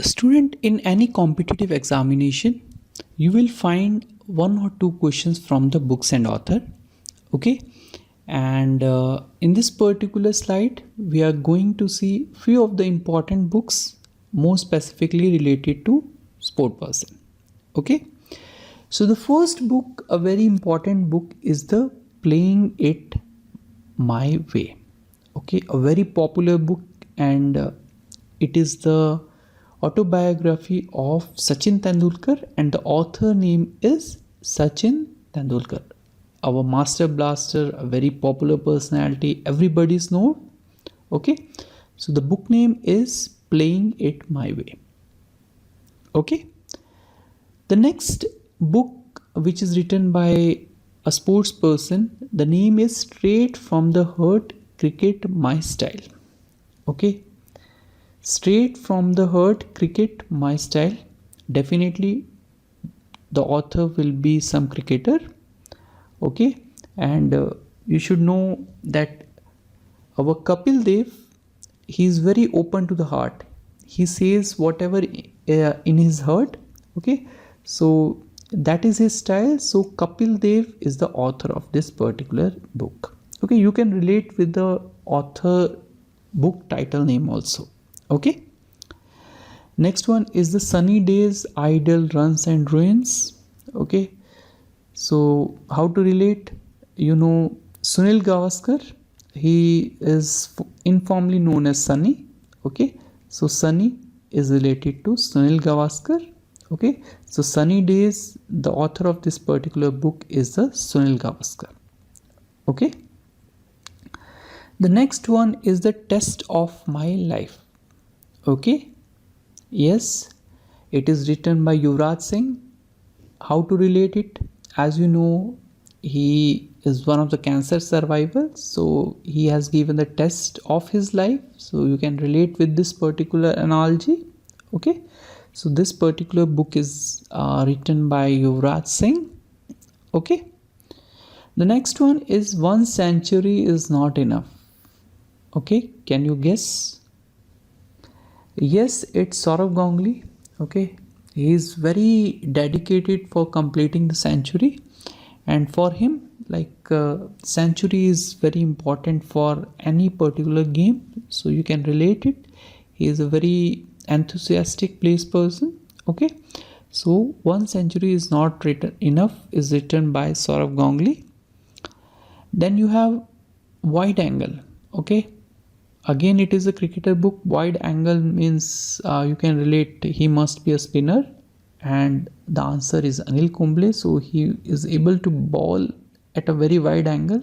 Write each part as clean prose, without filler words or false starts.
Student, in any competitive examination, you will find one or two questions from the books and author. Okay, and in this particular slide, we are going to see few of the important books, more specifically related to sport person. Okay, so the first book, a very important book, is the Playing It My Way. Okay, a very popular book, and it is the autobiography of Sachin Tendulkar, and the author name is Sachin Tendulkar, our master blaster, a very popular personality, everybody's know. Okay, so the book name is Playing It My Way. Okay, the next book, which is written by a sports person, the name is Straight from the Heart, Cricket My Style. Okay, Straight from the Heart, Cricket My Style. Definitely the author will be some cricketer. Okay, and you should know that our Kapil Dev, he is very open to the heart. He says whatever in his heart. Okay, so that is his style. So Kapil Dev is the author of this particular book. Okay, you can relate with the author book title name also. Okay, next one is the Sunny Days, Idle Runs and Ruins. Okay, so how to relate? You know Sunil Gavaskar, he is informally known as Sunny. Okay, so Sunny is related to Sunil Gavaskar. Okay, so Sunny Days, the author of this particular book is the Sunil Gavaskar. Okay, the next one is the Test of My Life. Okay, yes, it is written by Yuvraj Singh. How to relate it? As you know, he is one of the cancer survivors, so he has given the test of his life, so you can relate with this particular analogy. Okay, so this particular book is written by Yuvraj Singh. Okay, the next one is One Century Is Not Enough. Okay, can you guess? Yes, it's Saurav Ganguly. Okay, he is very dedicated for completing the century, and for him, like century is very important for any particular game, so you can relate it. He is a very enthusiastic place person. Okay, so One Century Is Not Written Enough is written by Saurav Ganguly. Then you have Wide Angle. Okay, again it is a cricketer book. Wide angle means you can relate, he must be a spinner, and the answer is Anil Kumble. So he is able to bowl at a very wide angle.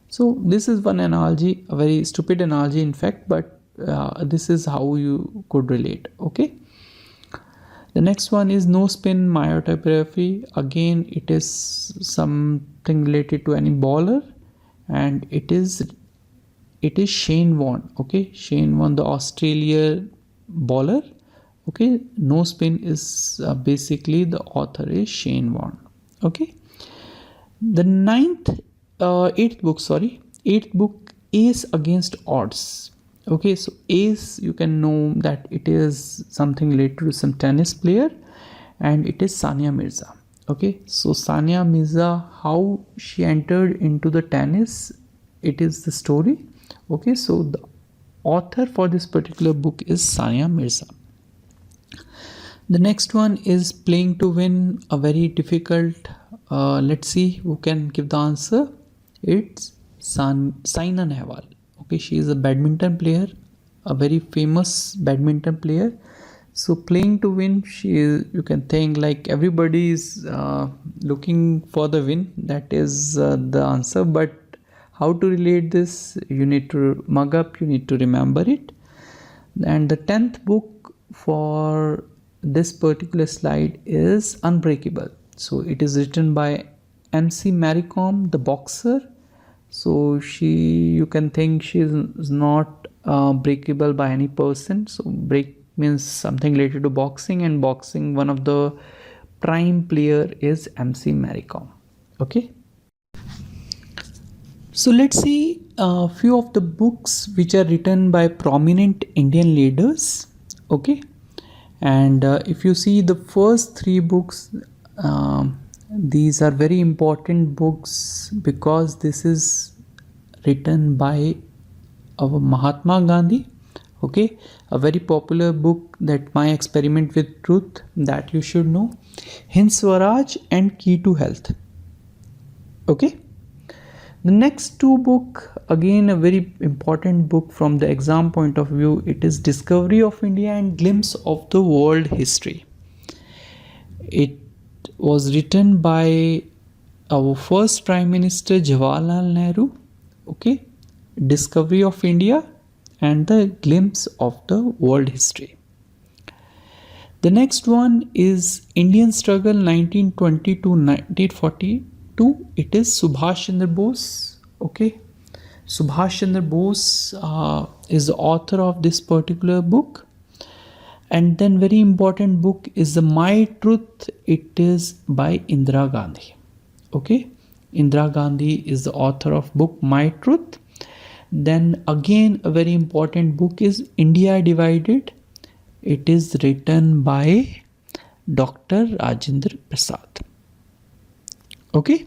So this is one analogy, a very stupid analogy in fact, but this is how you could relate. Okay, the next one is No Spin, My Autobiography. Again it is something related to any bowler, and it is Shane Warne. Okay, Shane Warne, the Australia bowler. Okay, No Spin is basically the author is Shane Warne. Okay, the eighth book, Ace Against Odds. Okay, so Ace, you can know that it is something related to some tennis player, and it is Sania Mirza. Okay, so Sania Mirza, how she entered into the tennis, it is the story. Okay, so the author for this particular book is Sania Mirza. The next one is Playing to Win, a very difficult, let's see who can give the answer. It's Saina Nehwal. Okay, she is a badminton player, a very famous badminton player. So Playing to Win, you can think like everybody is looking for the win, that is the answer, but how to relate this, you need to mug up, you need to remember it. And the 10th book for this particular slide is Unbreakable. So it is written by MC Maricom, the boxer. So you can think she is not breakable by any person. So break means something related to boxing, and boxing, one of the prime player is MC Maricom. Okay, so let's see a few of the books which are written by prominent Indian leaders. Okay, And if you see the first three books, these are very important books because this is written by our Mahatma Gandhi. Okay, a very popular book, that My Experiment with Truth, that you should know. Hind Swaraj and Key to Health. Okay, the next two book, again a very important book from the exam point of view. It is Discovery of India and Glimpse of the World History. It was written by our first Prime Minister Jawaharlal Nehru. Okay, Discovery of India and the Glimpse of the World History. The next one is Indian Struggle 1920 to 1942. It is Subhash Chandra Bose. Okay, Subhash Chandra Bose is the author of this particular book. And then very important book is the My Truth. It is by Indira Gandhi. Okay, Indira Gandhi is the author of book My Truth. Then again a very important book is India Divided. It is written by Dr. Rajendra Prasad. Okay,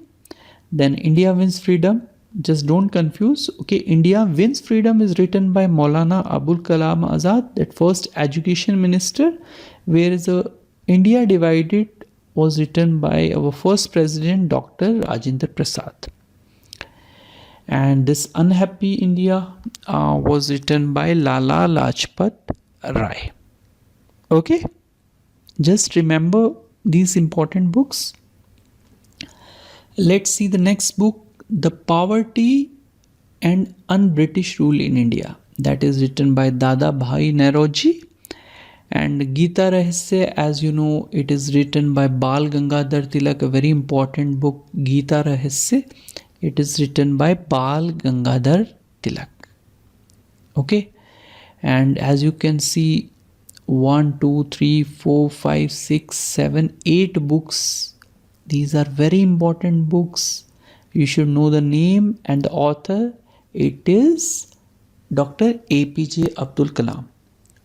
then India Wins Freedom. Just don't confuse. Okay, India Wins Freedom is written by Maulana Abul Kalam Azad, that first education minister, whereas India Divided was written by our first president, Dr. Rajendra Prasad. And this Unhappy India was written by Lala Lajpat Rai. Okay, just remember these important books. Let's see the next book, The Poverty and Un-British Rule in India. That is written by Dada Bhai Nauroji. And Gita Rahasya, as you know, it is written by Bal Gangadhar Tilak, a very important book, Gita Rahasya. It is written by Bal Gangadhar Tilak. Okay, and as you can see, 1, 2, 3, 4, 5, 6, 7, 8 books. These are very important books. You should know the name and the author. It is Dr. APJ Abdul Kalam.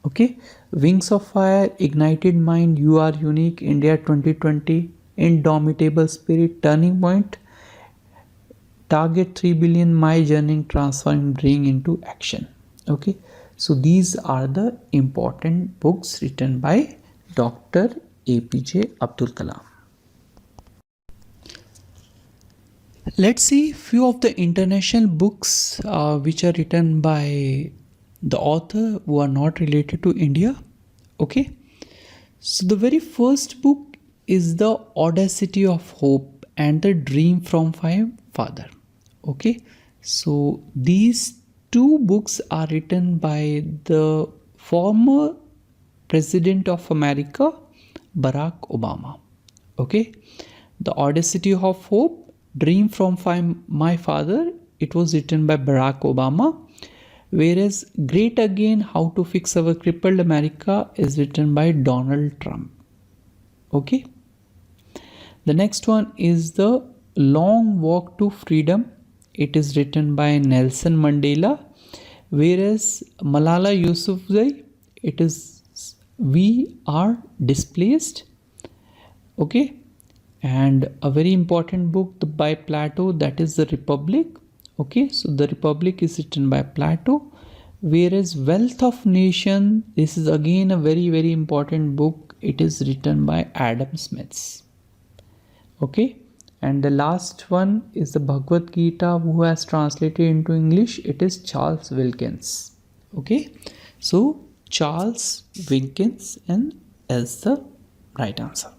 Okay, Wings of Fire, Ignited Mind, You Are Unique, India 2020, Indomitable Spirit, Turning Point, Target 3 billion, My Journey, Transforming Dream into Action. Okay, so these are the important books written by Dr. APJ Abdul Kalam. Let's see few of the international books which are written by the author who are not related to India. Okay, so the very first book is The Audacity of Hope and the Dream from My Father. Okay, so these two books are written by the former President of America, Barack Obama. Okay, The Audacity of Hope, Dream from My Father, it was written by Barack Obama. Whereas Great Again, How to Fix Our Crippled America is written by Donald Trump. Okay, the next one is The Long Walk to Freedom. It is written by Nelson Mandela. Whereas Malala Yousafzai, it is We Are Displaced. Okay, and a very important book by Plato, that is The Republic. Okay, so The Republic is written by Plato. Whereas Wealth of Nation, this is again a very important book. It is written by Adam Smith. Okay, and the last one is the Bhagavad Gita. Who has translated into English? It is Charles Wilkins. Okay, so Charles Wilkins and is the right answer.